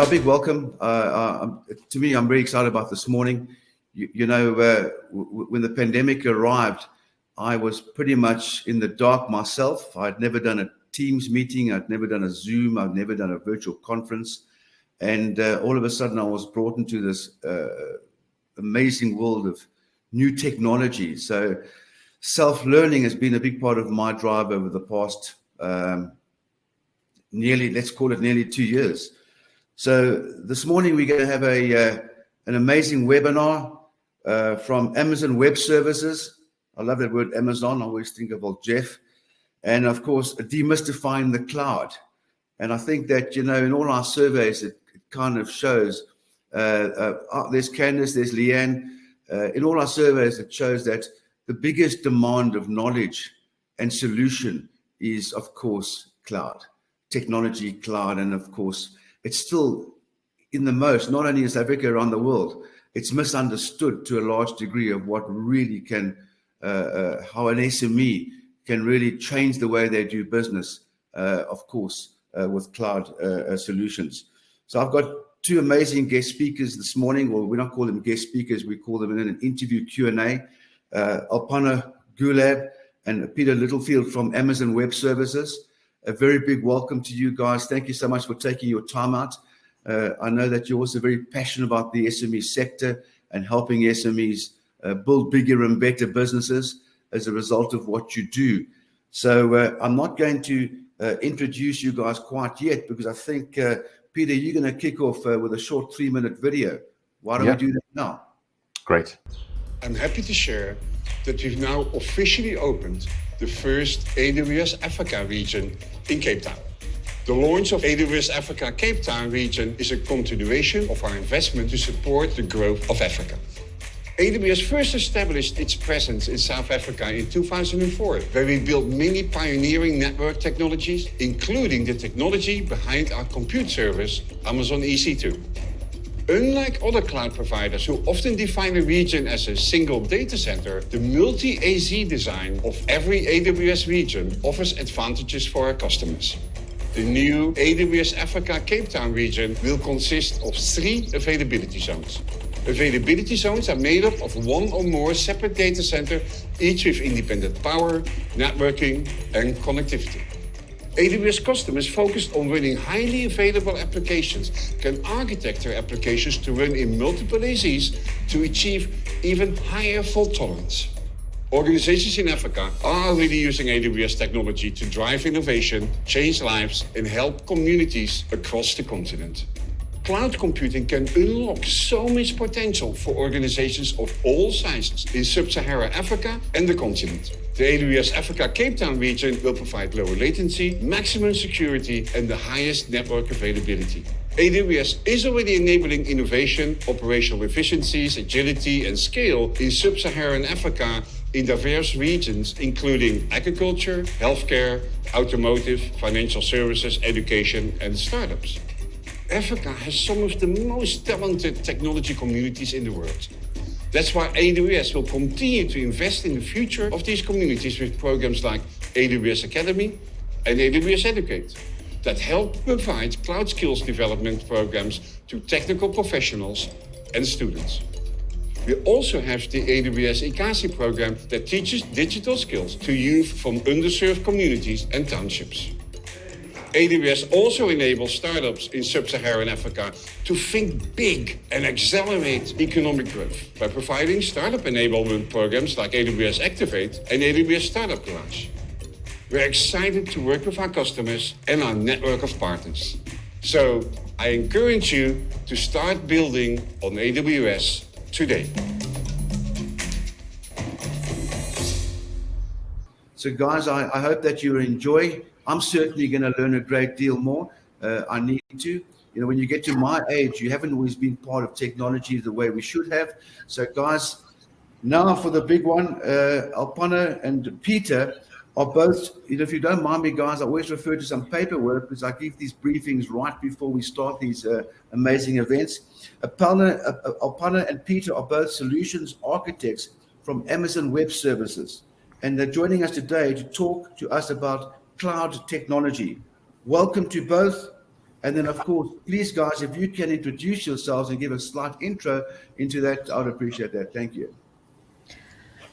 a big welcome. To me, I'm very excited about this morning. When the pandemic arrived, I was pretty much in the dark myself. I'd never done a Teams meeting. I'd never done a Zoom. I'd never done a virtual conference. And all of a sudden, I was brought into this amazing world of new technology. So self-learning has been a big part of my drive over the past nearly 2 years. So this morning we're going to have an amazing webinar from Amazon Web Services. I love that word Amazon. I always think of old Jeff. And of course, demystifying the cloud. And I think that, in all our surveys, it kind of shows, there's Candace, there's Leanne. In all our surveys, it shows that the biggest demand of knowledge and solution is, of course, cloud, technology, cloud. And of course, it's still not only in South Africa, around the world, it's misunderstood to a large degree of what really can, how an SME can really change the way they do business, of course, with cloud solutions. So I've got two amazing guest speakers this morning. Well, we don't call them guest speakers, we call them in an interview Q&A. Alpana Gulab and Peter Littlefield from Amazon Web Services. A very big welcome to you guys. Thank you so much for taking your time out. I know that you're also very passionate about the SME sector and helping SMEs build bigger and better businesses as a result of what you do. So I'm not going to introduce you guys quite yet, because I think, Peter, you're going to kick off with a short 3-minute video. Why don't we do that now? Great. I'm happy to share that we've now officially opened the first AWS Africa region in Cape Town. The launch of AWS Africa Cape Town region is a continuation of our investment to support the growth of Africa. AWS first established its presence in South Africa in 2004, where we built many pioneering network technologies, including the technology behind our compute service, Amazon EC2. Unlike other cloud providers who often define a region as a single data center, the multi-AZ design of every AWS region offers advantages for our customers. The new AWS Africa Cape Town region will consist of 3 availability zones. Availability zones are made up of 1 or more separate data centers, each with independent power, networking, and connectivity. AWS customers focused on running highly available applications can architect their applications to run in multiple AZs to achieve even higher fault tolerance. Organizations in Africa are already using AWS technology to drive innovation, change lives, and help communities across the continent. Cloud computing can unlock so much potential for organizations of all sizes in sub-Saharan Africa and the continent. The AWS Africa Cape Town region will provide lower latency, maximum security, and the highest network availability. AWS is already enabling innovation, operational efficiencies, agility, and scale in sub-Saharan Africa in diverse regions, including agriculture, healthcare, automotive, financial services, education, and startups. Africa has some of the most talented technology communities in the world. That's why AWS will continue to invest in the future of these communities with programs like AWS Academy and AWS Educate that help provide cloud skills development programs to technical professionals and students. We also have the AWS ICASI program that teaches digital skills to youth from underserved communities and townships. AWS also enables startups in sub-Saharan Africa to think big and accelerate economic growth by providing startup enablement programs like AWS Activate and AWS Startup Garage. We're excited to work with our customers and our network of partners. So I encourage you to start building on AWS today. So guys, I hope that you enjoy. I'm certainly going to learn a great deal more. I need to. When you get to my age, you haven't always been part of technology the way we should have. So guys, now for the big one, Alpana and Peter are both, if you don't mind me, guys, I always refer to some paperwork because I give these briefings right before we start these amazing events. Alpana and Peter are both solutions architects from Amazon Web Services, and they're joining us today to talk to us about cloud technology. Welcome to both. And then, of course, please, guys, if you can introduce yourselves and give a slight intro into that, I'd appreciate that. Thank you.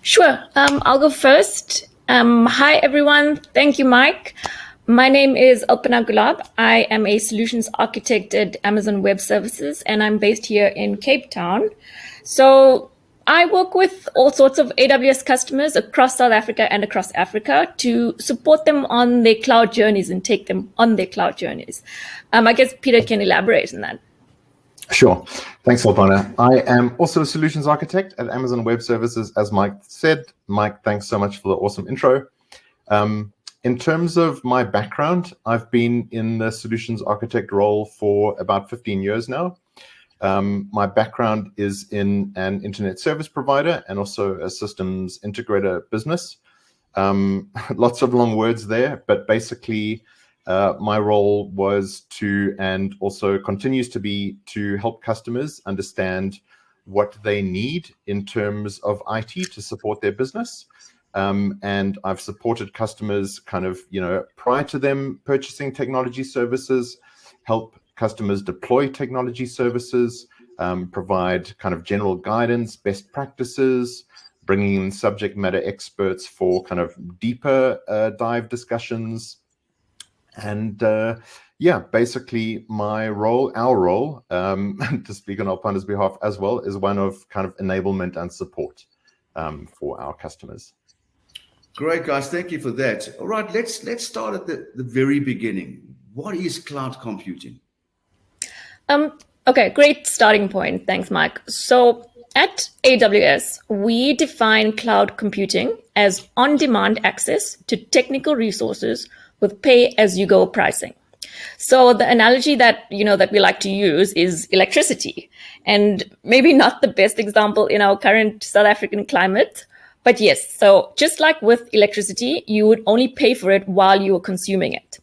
Sure. I'll go first. Hi, everyone. Thank you, Mike. My name is Alpana Gulab. I am a solutions architect at Amazon Web Services, and I'm based here in Cape Town. So I work with all sorts of AWS customers across South Africa and across Africa to support them on their cloud journeys and take them on their cloud journeys. I guess Peter can elaborate on that. Sure. Thanks, Alpana. I am also a solutions architect at Amazon Web Services, as Mike said. Mike, thanks so much for the awesome intro. In terms of my background, I've been in the solutions architect role for about 15 years now. My background is in an internet service provider and also a systems integrator business. Lots of long words there, but basically my role was to, and also continues to be, to help customers understand what they need in terms of IT to support their business. And I've supported customers kind of, prior to them purchasing technology services, help customers deploy technology services, provide kind of general guidance, best practices, bringing in subject matter experts for kind of deeper dive discussions. And yeah, basically my role, our role, to speak on Alpana's behalf as well, is one of kind of enablement and support for our customers. Great, guys. Thank you for that. All right, let's start at the very beginning. What is cloud computing? Okay, great starting point. Thanks, Mike. So at AWS, we define cloud computing as on-demand access to technical resources with pay-as-you-go pricing. So the analogy that that we like to use is electricity, and maybe not the best example in our current South African climate. But yes, so just like with electricity, you would only pay for it while you were consuming it.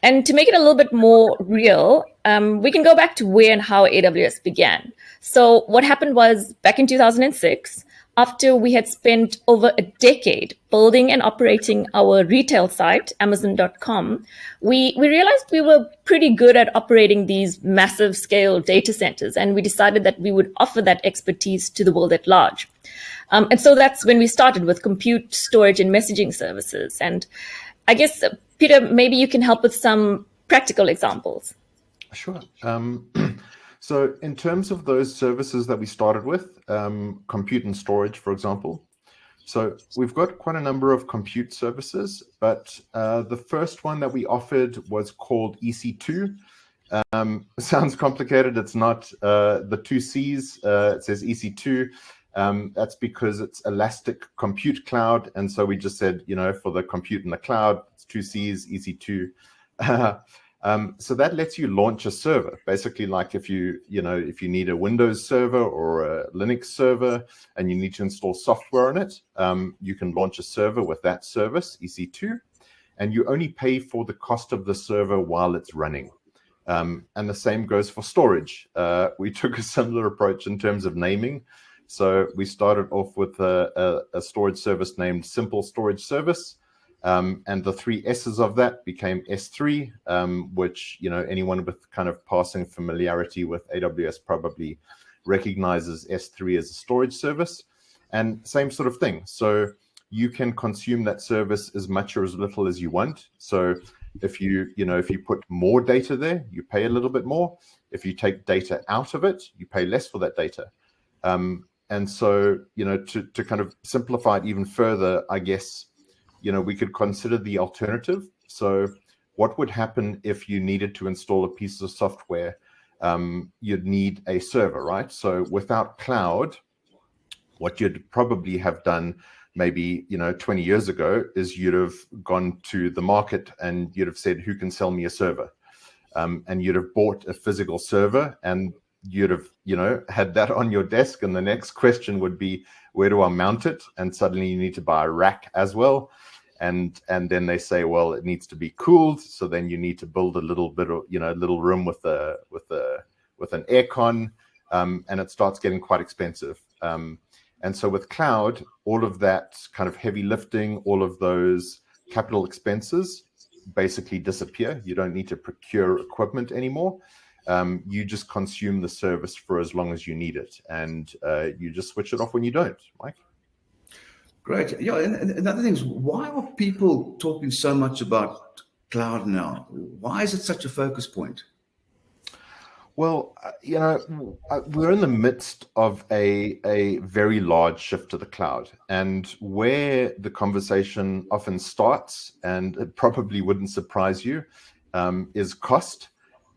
And to make it a little bit more real, we can go back to where and how AWS began. So what happened was back in 2006, after we had spent over a decade building and operating our retail site, Amazon.com, we realized we were pretty good at operating these massive scale data centers. And we decided that we would offer that expertise to the world at large. And so that's when we started with compute, storage, and messaging services. And I guess, Peter, maybe you can help with some practical examples. Sure. So in terms of those services that we started with, compute and storage, for example. So we've got quite a number of compute services, but the first one that we offered was called EC2. Sounds complicated. It's not the two C's. It says EC2. That's because it's Elastic Compute Cloud. And so we just said, for the compute in the cloud, it's two C's, EC2. So that lets you launch a server. Basically, like if you need a Windows server or a Linux server and you need to install software on it, you can launch a server with that service, EC2, and you only pay for the cost of the server while it's running. And the same goes for storage. We took a similar approach in terms of naming. So we started off with a storage service named Simple Storage Service. And the three S's of that became S3, which, anyone with kind of passing familiarity with AWS probably recognizes S3 as a storage service. And same sort of thing. So you can consume that service as much or as little as you want. So if you put more data there, you pay a little bit more. If you take data out of it, you pay less for that data. And so, to kind of simplify it even further, I guess, we could consider the alternative. So what would happen if you needed to install a piece of software? You'd need a server, right? So without cloud, what you'd probably have done maybe, 20 years ago is you'd have gone to the market and you'd have said, who can sell me a server? And you'd have bought a physical server and you'd have, had that on your desk. And the next question would be, where do I mount it? And suddenly you need to buy a rack as well. And then they say, well, it needs to be cooled. So then you need to build a little bit of, a little room with an aircon, and it starts getting quite expensive. And so with cloud, all of that kind of heavy lifting, all of those capital expenses basically disappear. You don't need to procure equipment anymore. You just consume the service for as long as you need it, and you just switch it off when you don't, Mike. Great. Yeah, and another thing is, why are people talking so much about cloud now? Why is it such a focus point? Well, we're in the midst of a very large shift to the cloud, and where the conversation often starts, and it probably wouldn't surprise you, is cost.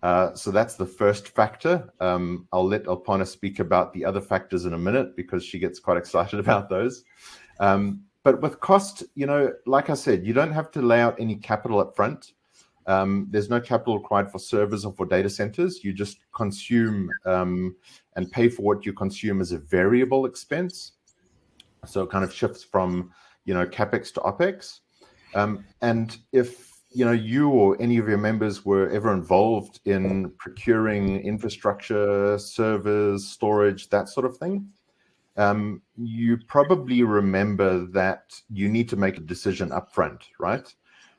So that's the first factor. I'll let Alpana speak about the other factors in a minute because she gets quite excited about those. But with cost, like I said, you don't have to lay out any capital up front. There's no capital required for servers or for data centers. You just consume and pay for what you consume as a variable expense. So it kind of shifts from, CapEx to OpEx. And if, you or any of your members were ever involved in procuring infrastructure, servers, storage, that sort of thing, you probably remember that you need to make a decision upfront, right?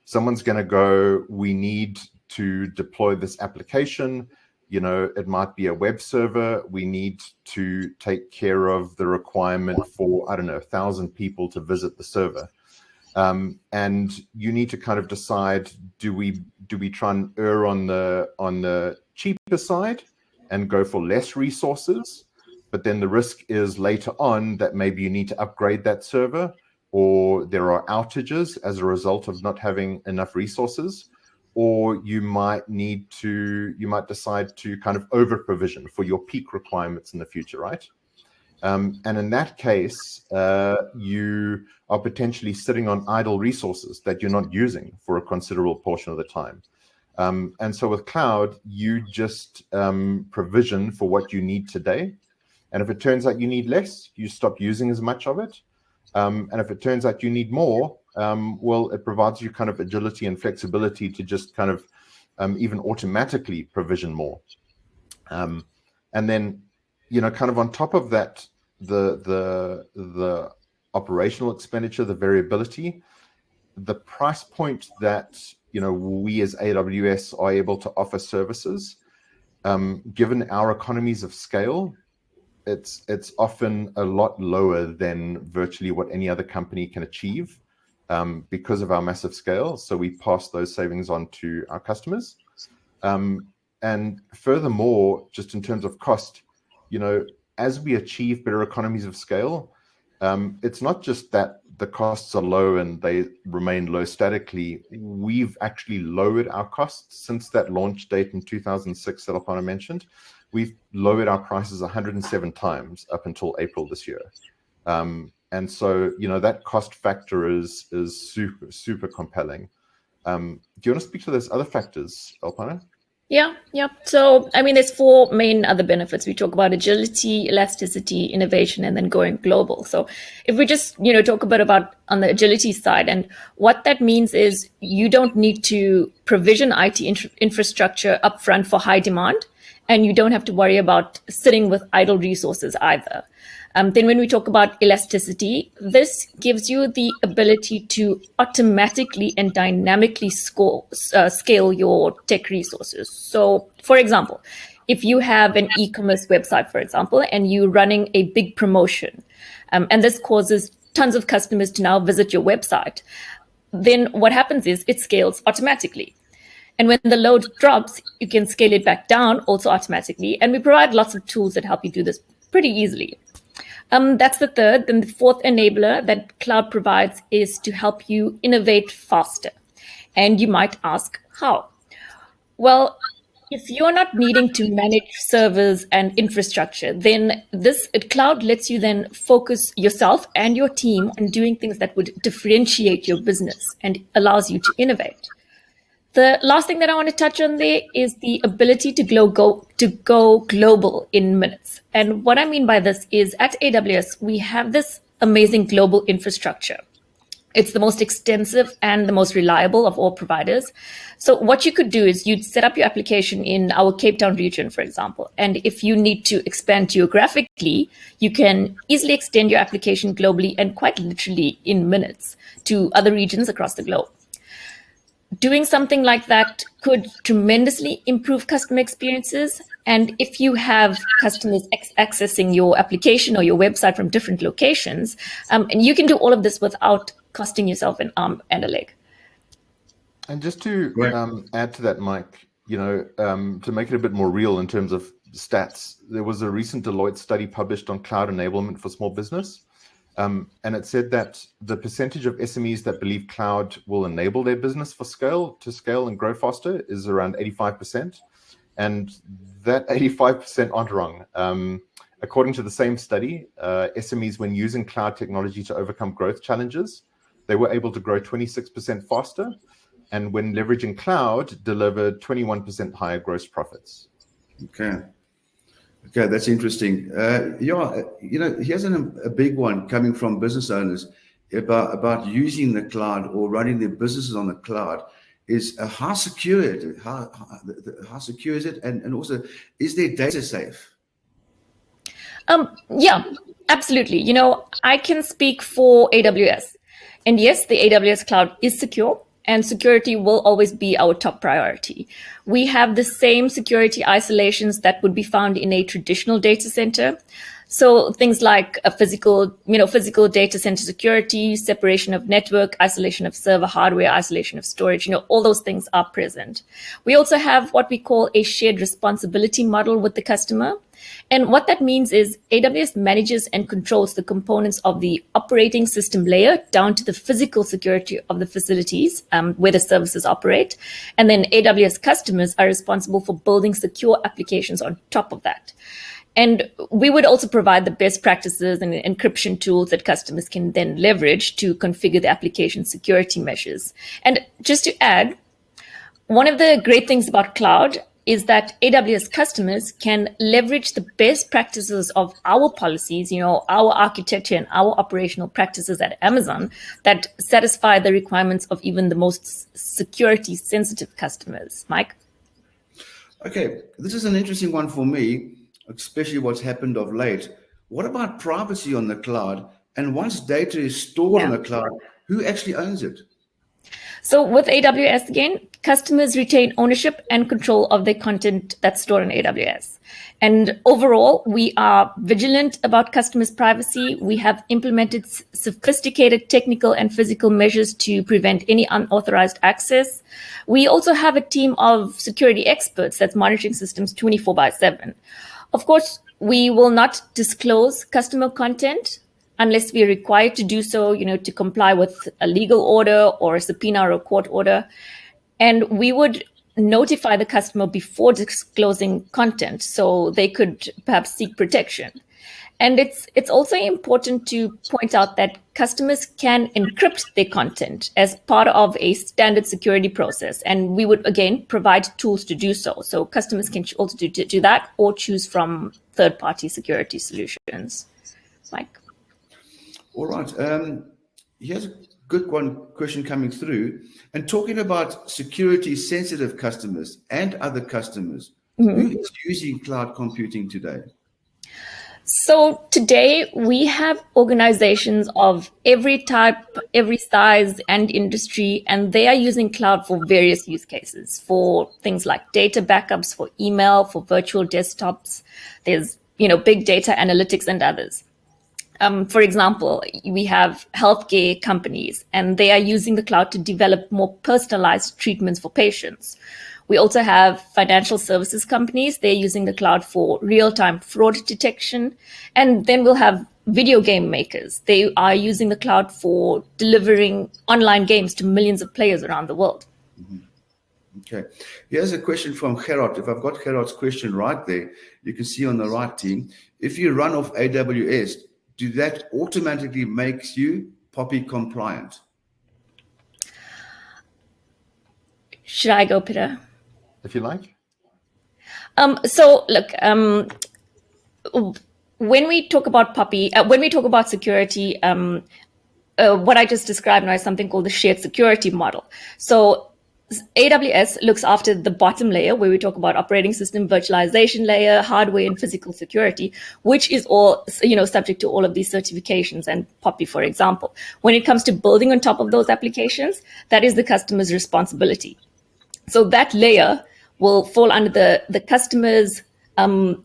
Someone's going to go, we need to deploy this application. It might be a web server. We need to take care of the requirement for, 1,000 people to visit the server. And you need to kind of decide, do we try and err on the cheaper side and go for less resources? But then the risk is later on that maybe you need to upgrade that server, or there are outages as a result of not having enough resources, or you might decide to kind of over provision for your peak requirements in the future, right? And in that case, you are potentially sitting on idle resources that you're not using for a considerable portion of the time. And so with cloud, you just provision for what you need today. And if it turns out you need less, you stop using as much of it. And if it turns out you need more, well, it provides you kind of agility and flexibility to just kind of even automatically provision more. And then, kind of on top of that, the operational expenditure, the variability, the price point that, we as AWS are able to offer services, given our economies of scale, it's often a lot lower than virtually what any other company can achieve because of our massive scale. So we pass those savings on to our customers. And furthermore, just in terms of cost, as we achieve better economies of scale, it's not just that the costs are low and they remain low statically. We've actually lowered our costs since that launch date in 2006 that Alpana mentioned. We've lowered our prices 107 times up until April this year. And so, that cost factor is super, super compelling. Do you want to speak to those other factors, Alpana? Yeah. So, there's 4 main other benefits. We talk about agility, elasticity, innovation, and then going global. So if we just, talk a bit about on the agility side, and what that means is you don't need to provision IT infrastructure upfront for high demand, and you don't have to worry about sitting with idle resources either. Then when we talk about elasticity, this gives you the ability to automatically and dynamically scale your tech resources. So, for example, if you have an e-commerce website, for example, and you're running a big promotion, and this causes tons of customers to now visit your website, then what happens is it scales automatically. And when the load drops, you can scale it back down also automatically. And we provide lots of tools that help you do this pretty easily. That's the third. Then the fourth enabler that cloud provides is to help you innovate faster. And you might ask, how? Well, if you're not needing to manage servers and infrastructure, then this cloud lets you then focus yourself and your team on doing things that would differentiate your business and allows you to innovate. The last thing that I want to touch on there is the ability to go global in minutes. And what I mean by this is at AWS, we have this amazing global infrastructure. It's the most extensive and the most reliable of all providers. So what you could do is you'd set up your application in our Cape Town region, for example. And if you need to expand geographically, you can easily extend your application globally and quite literally in minutes to other regions across the globe. doing something like that could tremendously improve customer experiences. And if you have customers accessing your application or your website from different locations, and you can do all of this without costing yourself an arm and a leg. And just to add to that, Mike, to make it a bit more real in terms of stats, there was a recent Deloitte study published on cloud enablement for small business. And it said that the percentage of SMEs that believe cloud will enable their business to scale and grow faster is around 85%. And that 85% aren't wrong. According to the same study, SMEs, when using cloud technology to overcome growth challenges, they were able to grow 26% faster. And when leveraging cloud, delivered 21% higher gross profits. Okay, that's interesting. Here's a big one coming from business owners about using the cloud or running their businesses on the cloud. Is how secure is it? How secure is it? And also, is their data safe? Yeah, absolutely. I can speak for AWS. And yes, the AWS cloud is secure, and security will always be our top priority. We have the same security isolations that would be found in a traditional data center. So things like a physical data center security, separation of network, isolation of server hardware, isolation of storage, all those things are present. We also have what we call a shared responsibility model with the customer. And what that means is AWS manages and controls the components of the operating system layer down to the physical security of the facilities where the services operate. And then AWS customers are responsible for building secure applications on top of that. And we would also provide the best practices and encryption tools that customers can then leverage to configure the application security measures. And just to add, one of the great things about cloud is that AWS customers can leverage the best practices of our policies, our architecture and our operational practices at Amazon that satisfy the requirements of even the most security sensitive customers. Mike? Okay, this is an interesting one for me, especially what's happened of late. What about privacy on the cloud? And once data is stored on the cloud, who actually owns it? So with AWS, again, customers retain ownership and control of their content that's stored on AWS. And overall, we are vigilant about customers' privacy. We have implemented sophisticated technical and physical measures to prevent any unauthorized access. We also have a team of security experts that's monitoring systems 24/7. Of course, we will not disclose customer content unless we are required to do so, to comply with a legal order or a subpoena or a court order. And we would notify the customer before disclosing content so they could perhaps seek protection. And it's also important to point out that customers can encrypt their content as part of a standard security process. And we would, again, provide tools to do so. So customers can also do that or choose from third-party security solutions. Mike? All right. Here's a good question coming through. And talking about security-sensitive customers and other customers, who is using cloud computing today? So today we have organizations of every type, every size and industry, and they are using cloud for various use cases, for things like data backups, for email, for virtual desktops. There's, big data analytics and others. For example, we have healthcare companies, and they are using the cloud to develop more personalized treatments for patients. We also have financial services companies. They're using the cloud for real-time fraud detection. And then we'll have video game makers. They are using the cloud for delivering online games to millions of players around the world. Mm-hmm. Okay. Here's a question from Gerard. If I've got Gerard's question right there, you can see on the right, team. If you run off AWS, do that automatically makes you POPI compliant? Should I go, Peter? If you like. So look, when we talk about POPI, when we talk about security, what I just described now is something called the shared security model. So AWS looks after the bottom layer, where we talk about operating system, virtualization layer, hardware, and physical security, which is all, subject to all of these certifications and POPI, for example. When it comes to building on top of those applications, that is the customer's responsibility. So that layer will fall under the customer's own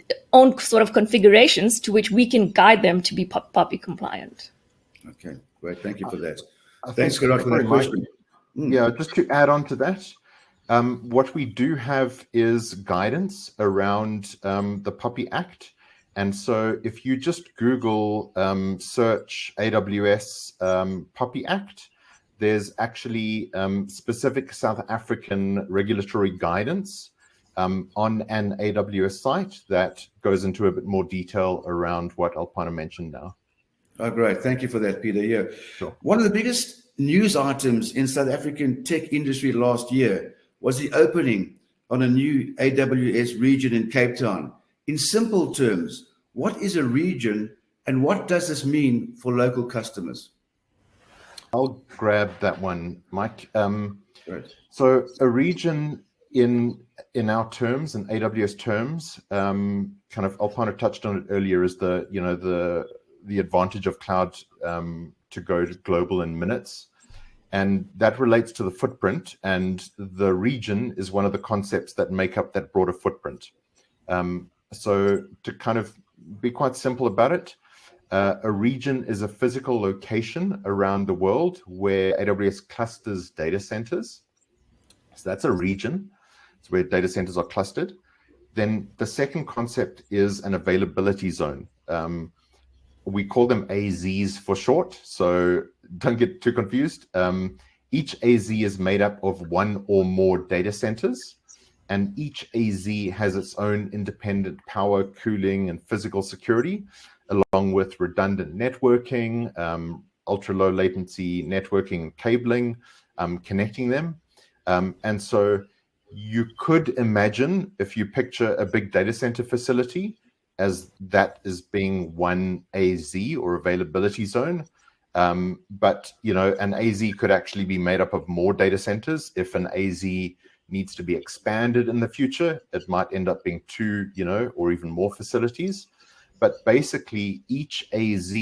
sort of configurations, to which we can guide them to be POPI compliant. Okay, great. Thank you for that. Thanks, Gerard, for that question. Yeah, just to add on to that, what we do have is guidance around the POPI Act. And so if you just Google search AWS POPI Act, there's actually specific South African regulatory guidance on an AWS site that goes into a bit more detail around what Alpana mentioned now. Oh, great. Thank you for that, Peter. Yeah. Sure. One of the biggest news items in South African tech industry last year was the opening on a new AWS region in Cape Town. In simple terms, what is a region and what does this mean for local customers? I'll grab that one, Mike. Right. So a region in our terms, in AWS terms, kind of Alpana touched on it earlier, is the advantage of cloud to go to global in minutes. And that relates to the footprint, and the region is one of the concepts that make up that broader footprint. So to kind of be quite simple about it, a region is a physical location around the world where AWS clusters data centers. So that's a region. It's where data centers are clustered. Then the second concept is an availability zone. We call them AZs for short, so don't get too confused. Each AZ is made up of one or more data centers, and each AZ has its own independent power, cooling, and physical security, along with redundant networking, ultra-low latency networking and cabling, connecting them. And so you could imagine, if you picture a big data center facility, as that is being one AZ or availability zone. But, an AZ could actually be made up of more data centers. If an AZ needs to be expanded in the future, it might end up being 2, or even more facilities. But basically, each AZ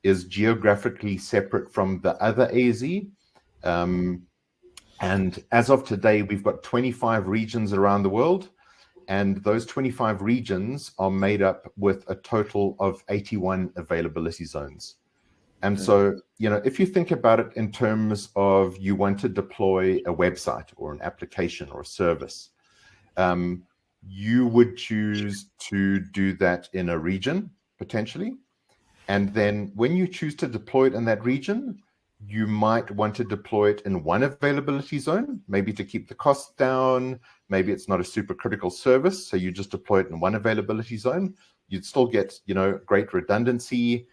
is geographically separate from the other AZ. And as of today, we've got 25 regions around the world. And those 25 regions are made up with a total of 81 availability zones. And so, if you think about it in terms of you want to deploy a website or an application or a service, you would choose to do that in a region, potentially. And then when you choose to deploy it in that region, you might want to deploy it in one availability zone, maybe to keep the costs down. Maybe it's not a super critical service, so you just deploy it in one availability zone. You'd still get, great redundancy,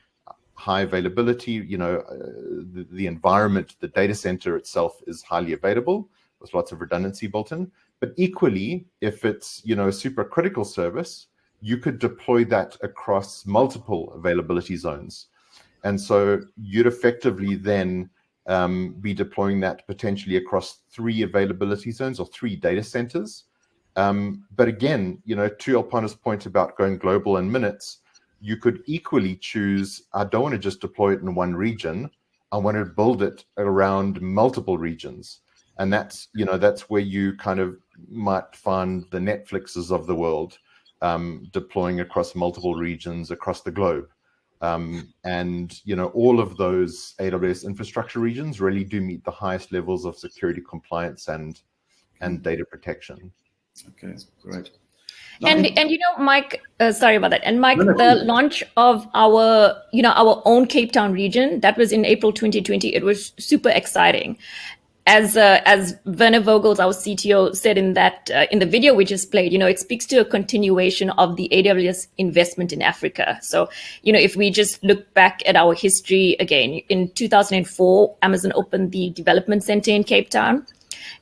high availability. The environment, the data center itself is highly available with lots of redundancy built in. But equally, if it's, a super critical service, you could deploy that across multiple availability zones. And so you'd effectively then be deploying that potentially across 3 availability zones or 3 data centers. But again, to Alpana's point about going global in minutes, you could equally choose, I don't want to just deploy it in one region. I want to build it around multiple regions. And that's where you kind of might find the Netflixes of the world deploying across multiple regions across the globe. And all of those AWS infrastructure regions really do meet the highest levels of security compliance and data protection. Okay, great. And Mike, sorry about that. And Mike, the launch of our own Cape Town region, that was in April 2020. It was super exciting. As Werner Vogels, our CTO, said in the video we just played, it speaks to a continuation of the AWS investment in Africa. So, if we just look back at our history again, in 2004, Amazon opened the development center in Cape Town.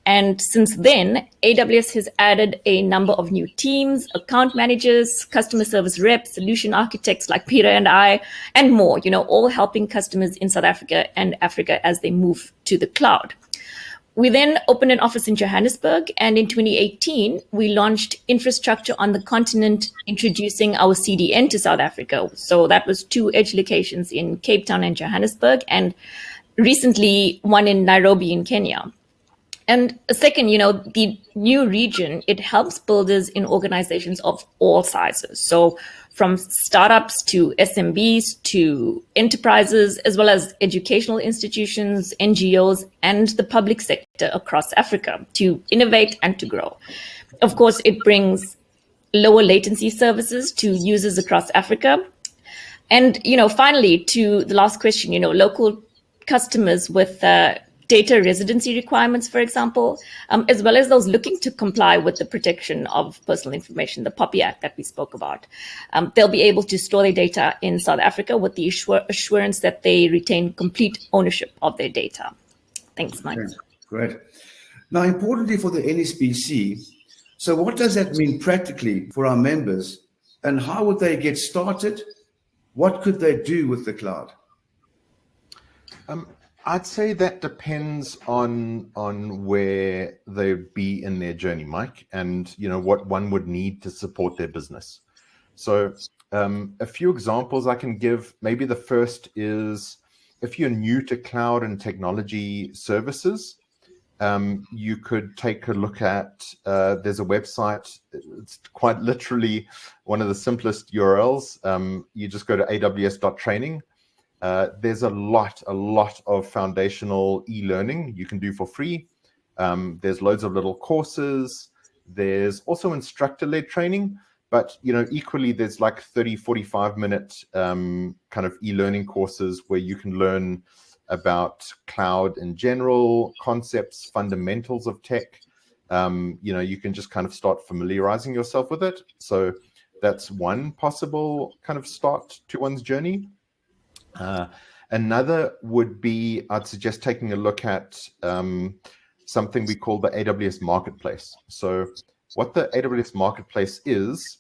And since then, AWS has added a number of new teams, account managers, customer service reps, solution architects like Peter and I, and more, all helping customers in South Africa and Africa as they move to the cloud. We then opened an office in Johannesburg, and in 2018, we launched infrastructure on the continent, introducing our CDN to South Africa. So that was 2 edge locations in Cape Town and Johannesburg, and recently one in Nairobi in Kenya. And second, the new region, it helps builders in organizations of all sizes. So from startups to SMBs to enterprises, as well as educational institutions, NGOs, and the public sector across Africa to innovate and to grow. Of course, it brings lower latency services to users across Africa. And, finally, to the last question, local customers with data residency requirements, for example, as well as those looking to comply with the protection of personal information, the POPI Act that we spoke about. They'll be able to store their data in South Africa with the assurance that they retain complete ownership of their data. Thanks, Mike. Okay, great. Now, importantly for the NSBC, so what does that mean practically for our members, and how would they get started? What could they do with the cloud? I'd say that depends on where they'd be in their journey, Mike, and what one would need to support their business. So a few examples I can give. Maybe the first is if you're new to cloud and technology services, you could take a look at, there's a website, it's quite literally one of the simplest URLs. You just go to aws.training. There's a lot of foundational e-learning you can do for free. There's loads of little courses. There's also instructor-led training, but equally there's like 30, 45-minute kind of e-learning courses where you can learn about cloud in general, concepts, fundamentals of tech. You can just kind of start familiarizing yourself with it. So that's one possible kind of start to one's journey. Another would be, I'd suggest taking a look at something we call the AWS Marketplace. So what the AWS Marketplace is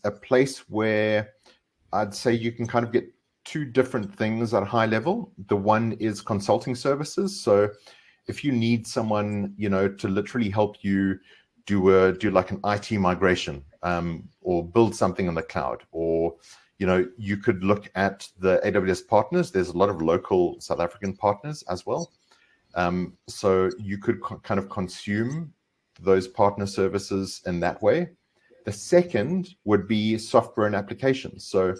a place where I'd say you can kind of get 2 different things at a high level. The one is consulting services. So if you need someone, to literally help you do like an IT migration, or build something on the cloud, or you could look at the AWS partners. There's a lot of local South African partners as well. So you could kind of consume those partner services in that way. The second would be software and applications. So,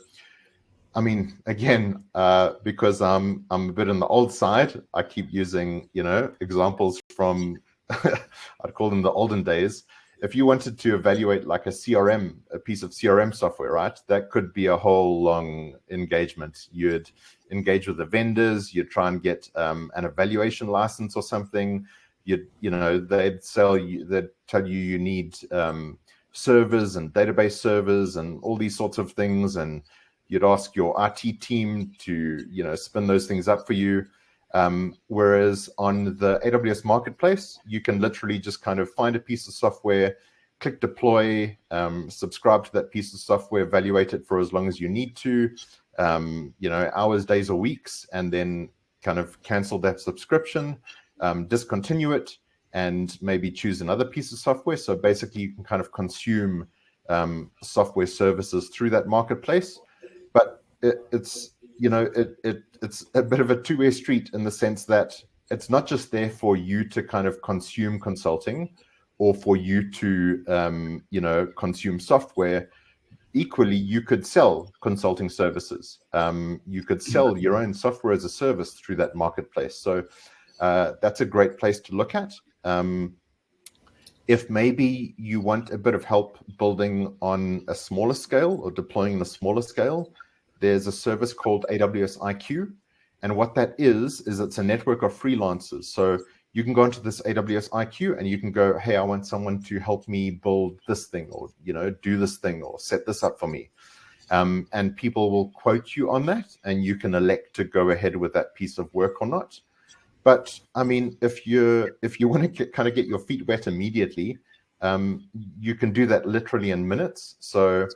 I mean, again, because I'm a bit on the old side, I keep using, examples from, I'd call them the olden days. If you wanted to evaluate like a piece of CRM software, right, that could be a whole long engagement. You'd engage with the vendors, you'd try and get an evaluation license or something. They'd tell you you need servers and database servers and all these sorts of things, and you'd ask your IT team to spin those things up for you. Whereas on the AWS Marketplace, you can literally just kind of find a piece of software, click deploy, subscribe to that piece of software, evaluate it for as long as you need to, hours, days, or weeks, and then kind of cancel that subscription, discontinue it, and maybe choose another piece of software. So basically, you can kind of consume software services through that marketplace. But it's a bit of a two-way street in the sense that it's not just there for you to kind of consume consulting or for you to, consume software. Equally, you could sell consulting services. You could sell your own software as a service through that marketplace. So that's a great place to look at. If maybe you want a bit of help building on a smaller scale or deploying on a smaller scale, there's a service called AWS IQ. And what that is it's a network of freelancers. So you can go into this AWS IQ and you can go, hey, I want someone to help me build this thing, or, do this thing, or set this up for me. And people will quote you on that, and you can elect to go ahead with that piece of work or not. But I mean, if you want to kind of get your feet wet immediately, you can do that literally in minutes. So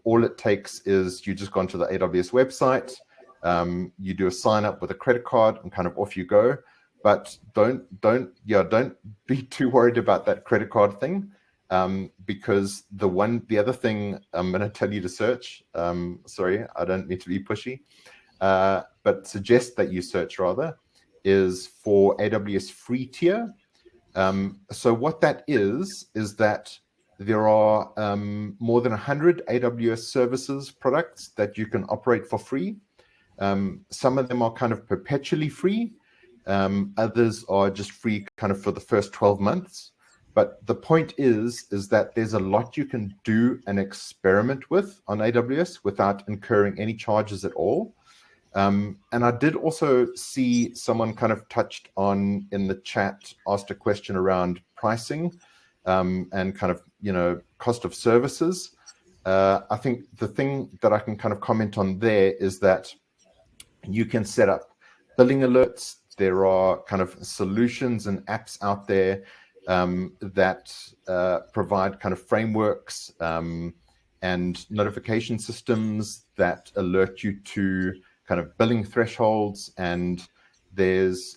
all it takes is you just go onto the AWS website, you do a sign up with a credit card, and kind of off you go. but don't be too worried about that credit card thing, because the other thing I'm going to tell you to search, sorry, I don't mean to be pushy, but suggest that you search rather, is for AWS free tier. So what that is that there are more than 100 AWS services products that you can operate for free. Some of them are kind of perpetually free. Others are just free kind of for the first 12 months. But the point is that there's a lot you can do and experiment with on AWS without incurring any charges at all. And I did also see someone kind of touched on in the chat, asked a question around pricing and kind of, cost of services. I think the thing that I can kind of comment on there is that you can set up billing alerts. There are kind of solutions and apps out there that provide kind of frameworks and notification systems that alert you to kind of billing thresholds. And there's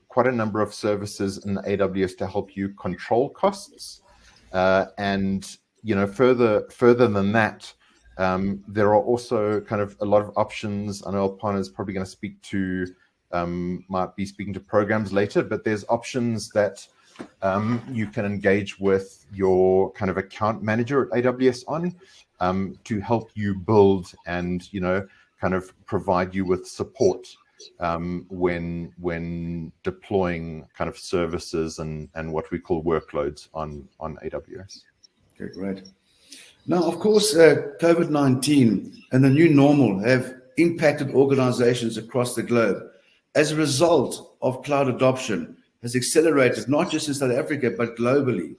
quite a number of services in AWS to help you control costs. And, further than that, there are also kind of a lot of options. I know Alpana is probably going to might be speaking to programs later, but there's options that you can engage with your kind of account manager at AWS on to help you build and, kind of provide you with support when deploying kind of services and what we call workloads on AWS. Okay, great. Now, of course, COVID-19 and the new normal have impacted organizations across the globe. As a result of cloud adoption has accelerated, not just in South Africa, but globally.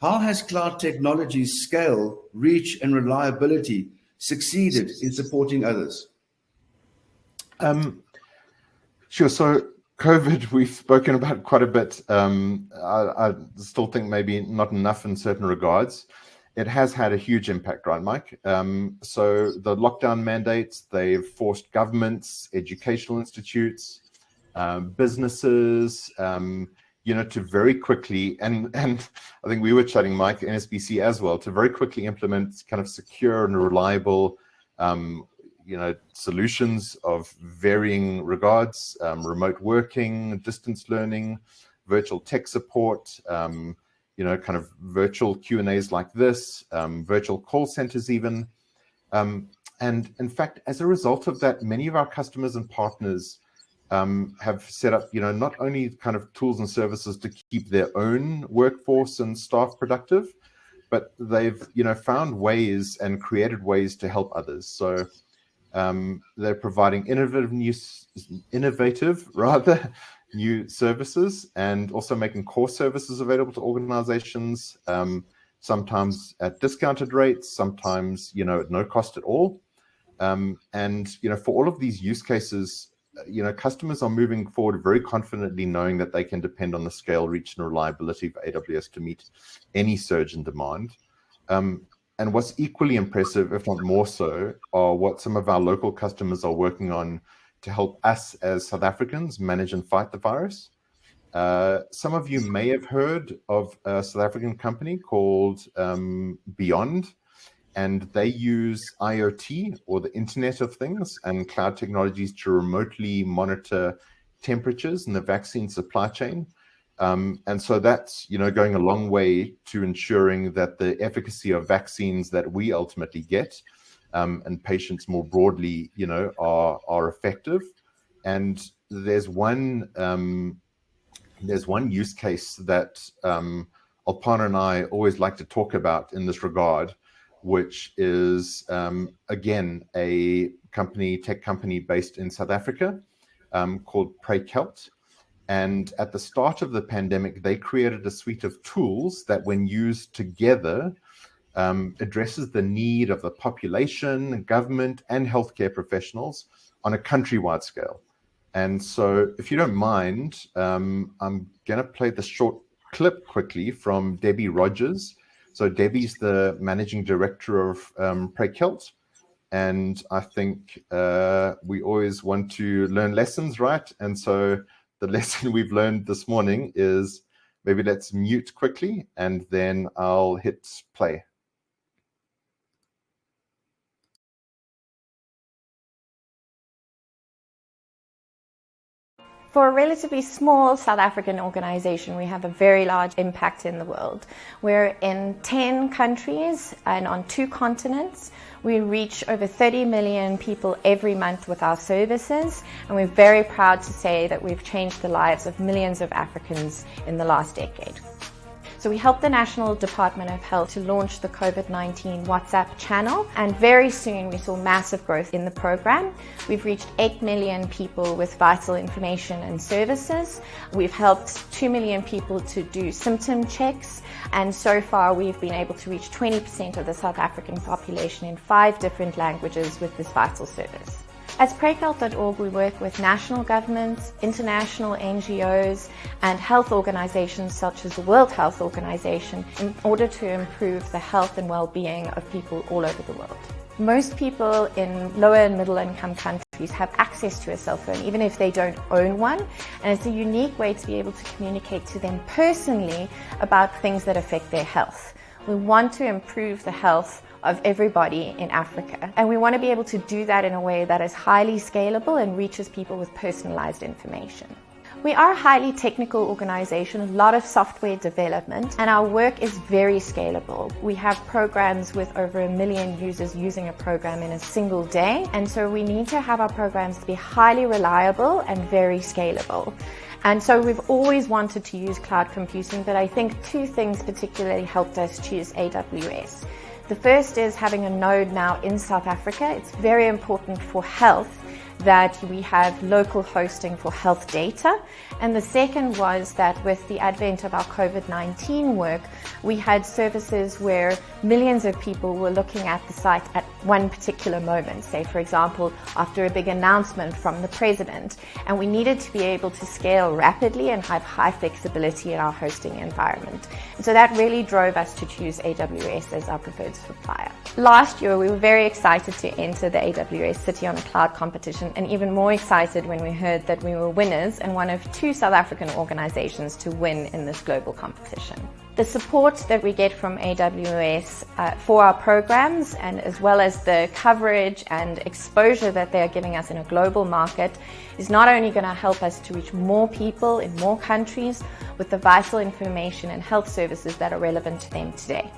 How has cloud technology's scale, reach, and reliability succeeded in supporting others? Sure. So COVID, we've spoken about quite a bit. I still think maybe not enough in certain regards. It has had a huge impact, right, Mike? So the lockdown mandates, they've forced governments, educational institutes, businesses, to very quickly, and I think we were chatting, Mike, NSBC as well, to very quickly implement kind of secure and reliable, solutions of varying regards, remote working, distance learning, virtual tech support, kind of virtual Q&As like this, virtual call centers even. And in fact, as a result of that, many of our customers and partners have set up, not only kind of tools and services to keep their own workforce and staff productive, but they've, found ways and created ways to help others. So they're providing innovative new services, and also making core services available to organizations, sometimes at discounted rates, sometimes, at no cost at all. And, for all of these use cases, customers are moving forward very confidently, knowing that they can depend on the scale, reach, and reliability of AWS to meet any surge in demand. And what's equally impressive, if not more so, are what some of our local customers are working on to help us as South Africans manage and fight the virus. Some of you may have heard of a South African company called Beyond, and they use IoT, or the Internet of Things, and cloud technologies to remotely monitor temperatures in the vaccine supply chain. And so that's, going a long way to ensuring that the efficacy of vaccines that we ultimately get and patients more broadly, are effective. And there's one use case that Alpana and I always like to talk about in this regard, which is, again, a tech company based in South Africa called Prakal. And at the start of the pandemic, they created a suite of tools that, when used together, addresses the need of the population, government, and healthcare professionals on a countrywide scale. And so, if you don't mind, I'm going to play the short clip quickly from Debbie Rogers. So Debbie's the managing director of Prakal. And I think we always want to learn lessons, right? And so the lesson we've learned this morning is maybe let's mute quickly and then I'll hit play. For a relatively small South African organization, we have a very large impact in the world. We're in 10 countries and on 2 continents. We reach over 30 million people every month with our services, and we're very proud to say that we've changed the lives of millions of Africans in the last decade. So we helped the National Department of Health to launch the COVID-19 WhatsApp channel, and very soon we saw massive growth in the program. We've reached 8 million people with vital information and services. We've helped 2 million people to do symptom checks, and so far we've been able to reach 20% of the South African population in 5 different languages with this vital service. At Prakal.org, we work with national governments, international NGOs, and health organizations such as the World Health Organization in order to improve the health and well-being of people all over the world. Most people in lower and middle income countries have access to a cell phone, even if they don't own one, and it's a unique way to be able to communicate to them personally about things that affect their health. We want to improve the health of everybody in Africa, and we want to be able to do that in a way that is highly scalable and reaches people with personalized information. We are a highly technical organization, a lot of software development, and our work is very scalable. We have programs with over 1 million users using a program in a single day, and so we need to have our programs to be highly reliable and very scalable. And so we've always wanted to use cloud computing, but I think 2 things particularly helped us choose AWS. The first is having a node now in South Africa. It's very important for health that we have local hosting for health data. And the second was that with the advent of our COVID-19 work, we had services where millions of people were looking at the site at one particular moment, say for example, after a big announcement from the president. And we needed to be able to scale rapidly and have high flexibility in our hosting environment. And so that really drove us to choose AWS as our preferred supplier. Last year, we were very excited to enter the AWS City on a Cloud competition, and even more excited when we heard that we were winners and one of 2 South African organizations to win in this global competition. The support that we get from AWS for our programs, and as well as the coverage and exposure that they are giving us in a global market, is not only going to help us to reach more people in more countries with the vital information and health services that are relevant to them today.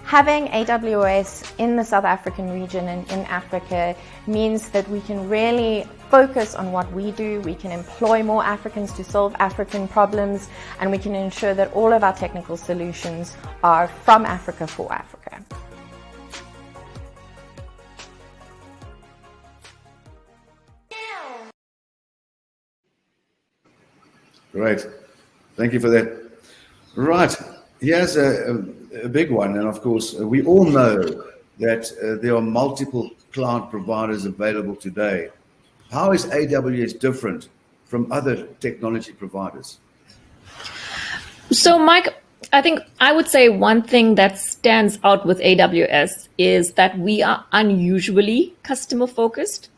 Having AWS in the South African region and in Africa means that we can really focus on what we do, we can employ more Africans to solve African problems, and we can ensure that all of our technical solutions are from Africa for Africa. Great. Thank you for that. Right. Here's a big one. And of course, we all know that there are multiple cloud providers available today. How is AWS different from other technology providers? So, Mike, I think I would say one thing that stands out with AWS is that we are unusually customer focused.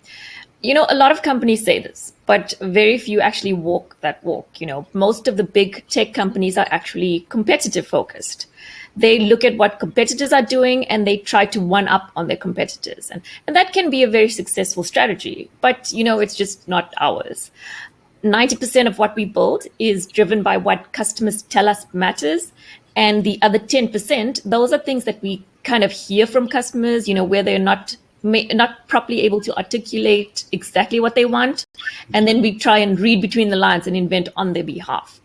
You know, a lot of companies say this, but very few actually walk that walk. You know, most of the big tech companies are actually competitive focused. They look at what competitors are doing and they try to one up on their competitors. And that can be a very successful strategy, but, you know, it's just not ours. 90% of what we build is driven by what customers tell us matters. And the other 10%, those are things that we kind of hear from customers, you know, where they're not properly able to articulate exactly what they want. And then we try and read between the lines and invent on their behalf.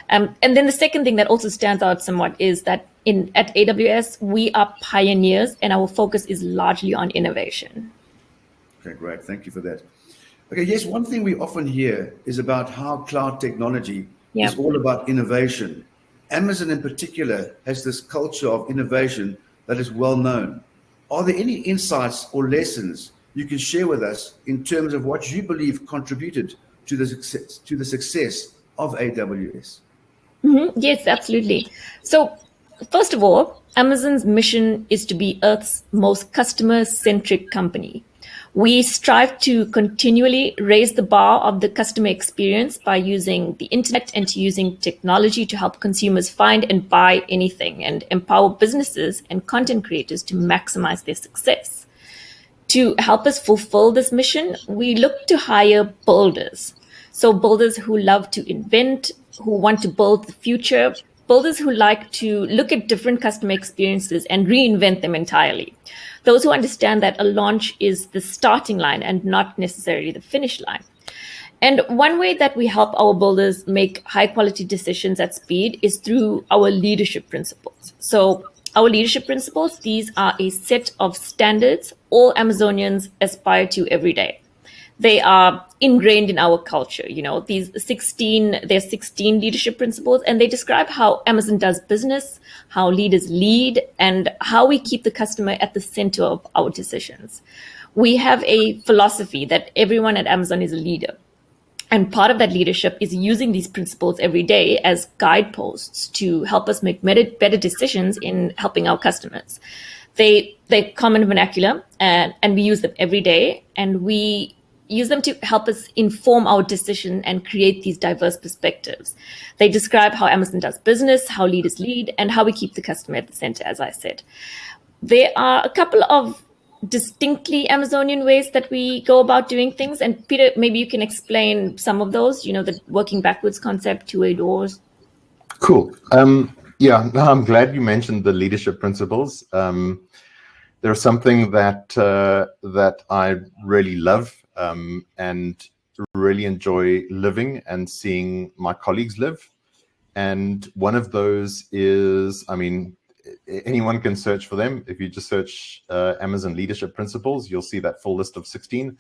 And then the second thing that also stands out somewhat is that at AWS, we are pioneers and our focus is largely on innovation. Okay, great. Thank you for that. Okay, yes, one thing we often hear is about how cloud technology is all about innovation. Amazon in particular has this culture of innovation that is well known. Are there any insights or lessons you can share with us in terms of what you believe contributed to the success of AWS? Mm-hmm. Yes, absolutely. So first of all, Amazon's mission is to be Earth's most customer-centric company. We strive to continually raise the bar of the customer experience by using the internet and to using technology to help consumers find and buy anything, and empower businesses and content creators to maximize their success. To help us fulfill this mission, we look to hire builders. So builders who love to invent, who want to build the future, builders who like to look at different customer experiences and reinvent them entirely. Those who understand that a launch is the starting line and not necessarily the finish line. And one way that we help our builders make high quality decisions at speed is through our leadership principles. So our leadership principles, these are a set of standards all Amazonians aspire to every day. They are ingrained in our culture. There's 16 leadership principles, and they describe how Amazon does business, how leaders lead, and how we keep the customer at the center of our decisions. We have a philosophy that everyone at Amazon is a leader. And part of that leadership is using these principles every day as guideposts to help us make better decisions in helping our customers. They're common vernacular, and we use them every day, and we use them to help us inform our decision and create these diverse perspectives. They describe how Amazon does business, how leaders lead, and how we keep the customer at the center, as I said. There are a couple of distinctly Amazonian ways that we go about doing things. And Peter, maybe you can explain some of those, the working backwards concept, two-way doors. Cool. Yeah, no, I'm glad you mentioned the leadership principles. They're something that I really love and really enjoy living and seeing my colleagues live. And one of those is, anyone can search for them. If you just search Amazon leadership principles, you'll see that full list of 16.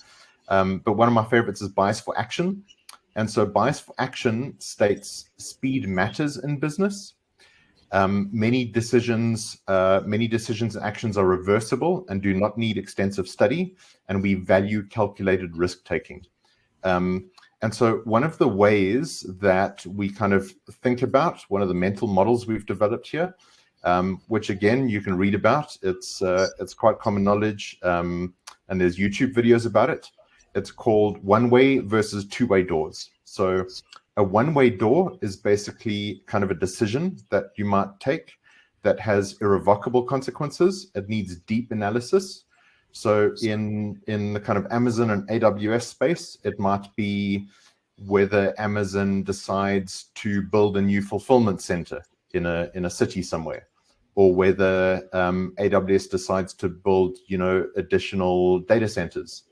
But one of my favorites is bias for action. And so bias for action states speed matters in business. Many decisions and actions are reversible and do not need extensive study, and we value calculated risk-taking. And so one of the ways that we kind of think about, one of the mental models we've developed here, which again, you can read about, it's quite common knowledge, and there's YouTube videos about it. It's called one-way versus two-way doors. So a one-way door is basically kind of a decision that you might take that has irrevocable consequences. It needs deep analysis. So in the kind of Amazon and AWS space, it might be whether Amazon decides to build a new fulfillment center in a city somewhere, or whether AWS decides to build additional data centers.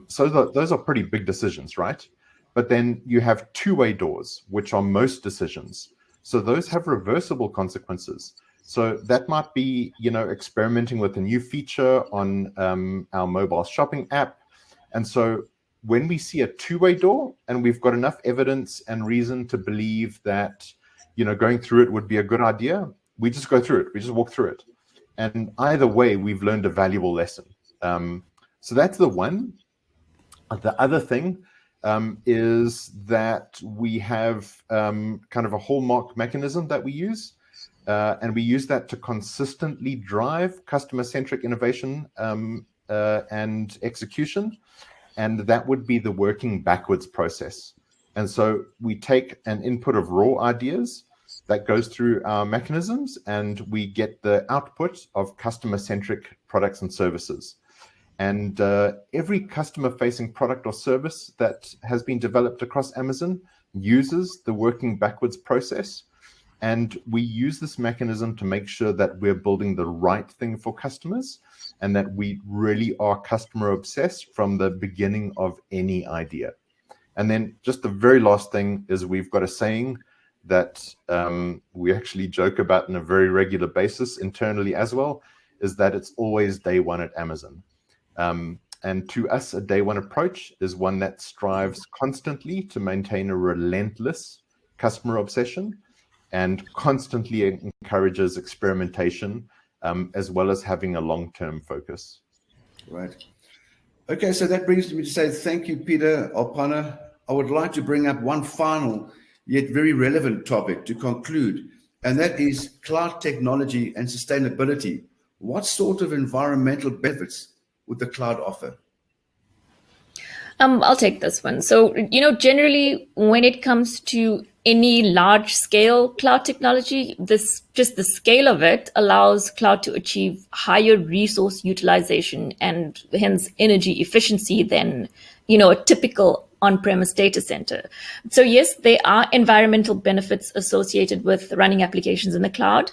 So those are pretty big decisions, right? But then you have two-way doors, which are most decisions. So those have reversible consequences. So that might be, experimenting with a new feature on our mobile shopping app. And so when we see a two-way door and we've got enough evidence and reason to believe that, going through it would be a good idea, we just go through it. We just walk through it. And either way, we've learned a valuable lesson. So that's the one. The other thing is that we have kind of a hallmark mechanism that we use, and we use that to consistently drive customer-centric innovation and execution, and that would be the working backwards process. And so we take an input of raw ideas that goes through our mechanisms, and we get the output of customer-centric products and services. And every customer-facing product or service that has been developed across Amazon uses the working backwards process. And we use this mechanism to make sure that we're building the right thing for customers and that we really are customer obsessed from the beginning of any idea. And then just the very last thing is we've got a saying that we actually joke about on a very regular basis internally as well, is that it's always day one at Amazon. And to us, a day one approach is one that strives constantly to maintain a relentless customer obsession and constantly encourages experimentation, as well as having a long-term focus. Right. Okay, so that brings me to say thank you, Peter Alpana. I would like to bring up one final yet very relevant topic to conclude, and that is cloud technology and sustainability. What sort of environmental benefits would the cloud offer? I'll take this one. So, generally, when it comes to any large scale cloud technology, just the scale of it allows cloud to achieve higher resource utilization and hence energy efficiency than, a typical on-premise data center. So yes, there are environmental benefits associated with running applications in the cloud.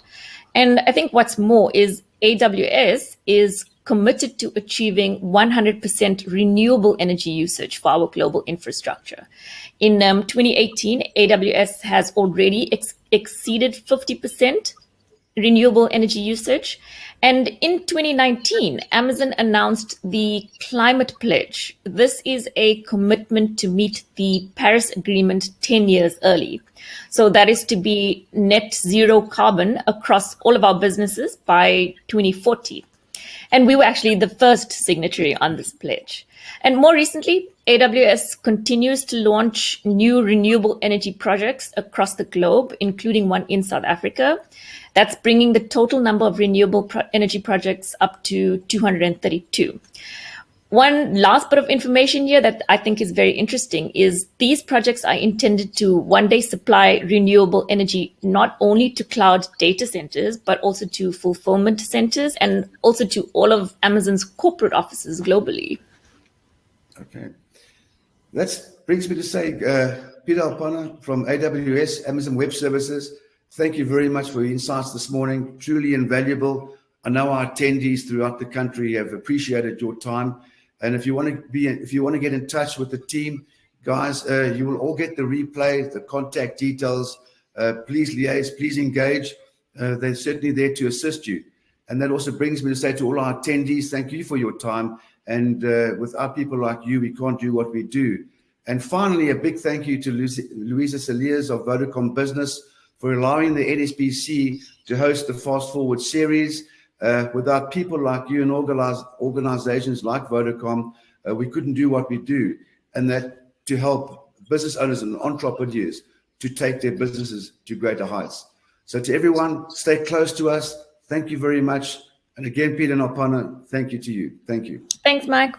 And I think what's more is AWS is committed to achieving 100% renewable energy usage for our global infrastructure. In 2018, AWS has already exceeded 50% renewable energy usage. And in 2019, Amazon announced the Climate Pledge. This is a commitment to meet the Paris Agreement 10 years early. So that is to be net zero carbon across all of our businesses by 2040. And we were actually the first signatory on this pledge. And more recently, AWS continues to launch new renewable energy projects across the globe, including one in South Africa. That's bringing the total number of renewable energy projects up to 232. One last bit of information here that I think is very interesting is these projects are intended to one day supply renewable energy not only to cloud data centers, but also to fulfillment centers and also to all of Amazon's corporate offices globally. Okay. That brings me to say, Peter Alpana from AWS, Amazon Web Services, thank you very much for your insights this morning. Truly invaluable. I know our attendees throughout the country have appreciated your time. And if you want to get in touch with the team, guys, you will all get the replay, the contact details. Please liaise, please engage. They're certainly there to assist you. And that also brings me to say to all our attendees, thank you for your time. And without people like you, we can't do what we do. And finally, a big thank you to Louisa Saliers of Vodacom Business for allowing the NSBC to host the Fast Forward series. Without people like you and organizations like Vodacom, we couldn't do what we do, and that to help business owners and entrepreneurs to take their businesses to greater heights. So to everyone, stay close to us. Thank you very much. And again, Peter Nopana, thank you to you. Thank you. Thanks, Mike.